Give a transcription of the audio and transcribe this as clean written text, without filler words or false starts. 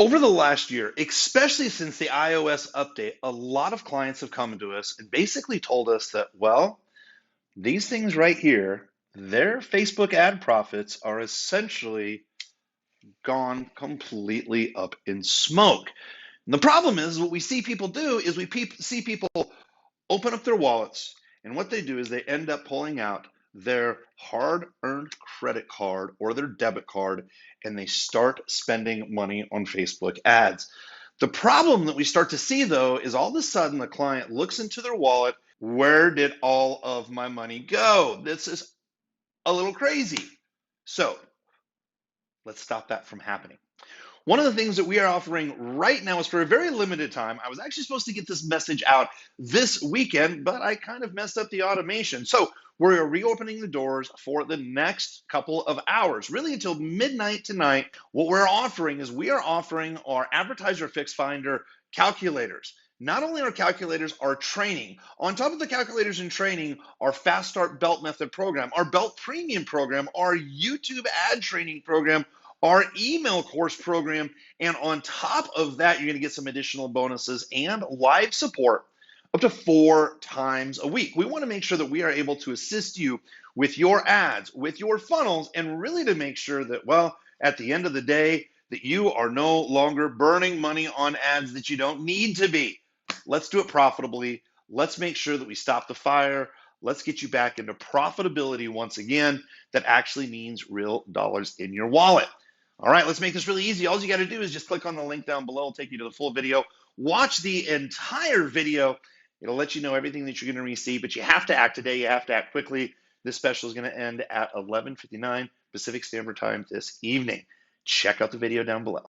Over the last year, especially since the iOS update, a lot of clients have come to us and basically told us that, well, these things right here, their Facebook ad profits are essentially gone completely up in smoke. And the problem is, what we see people do is see people open up their wallets, and what they do is they end up pulling out their hard-earned credit card or their debit card, and they start spending money on Facebook ads. The problem that we start to see, though, is all of a sudden the client looks into their wallet. Where did all of my money go? This is a little crazy. So let's stop that from happening. One of the things that we are offering right now is for a very limited time. I was actually supposed to get this message out this weekend, but I kind of messed up the automation. So we're reopening the doors for the next couple of hours, really until midnight tonight. What we're offering is we are offering our Advertiser Fix Finder calculators. Not only our calculators, our training. On top of the calculators and training, our Fast Start Belt Method program, our Belt Premium program, our YouTube ad training program, our email course program, and on top of that, you're going to get some additional bonuses and live support up to 4 times a week. We want to make sure that we are able to assist you with your ads, with your funnels, and really to make sure that, well, at the end of the day, that you are no longer burning money on ads that you don't need to be. Let's do it profitably. Let's make sure that we stop the fire. Let's get you back into profitability once again. That actually means real dollars in your wallet. All right, let's make this really easy. All you got to do is just click on the link down below. It'll take you to the full video. Watch the entire video. It'll let you know everything that you're going to receive, but you have to act today. You have to act quickly. This special is going to end at 11:59 Pacific Standard Time this evening. Check out the video down below.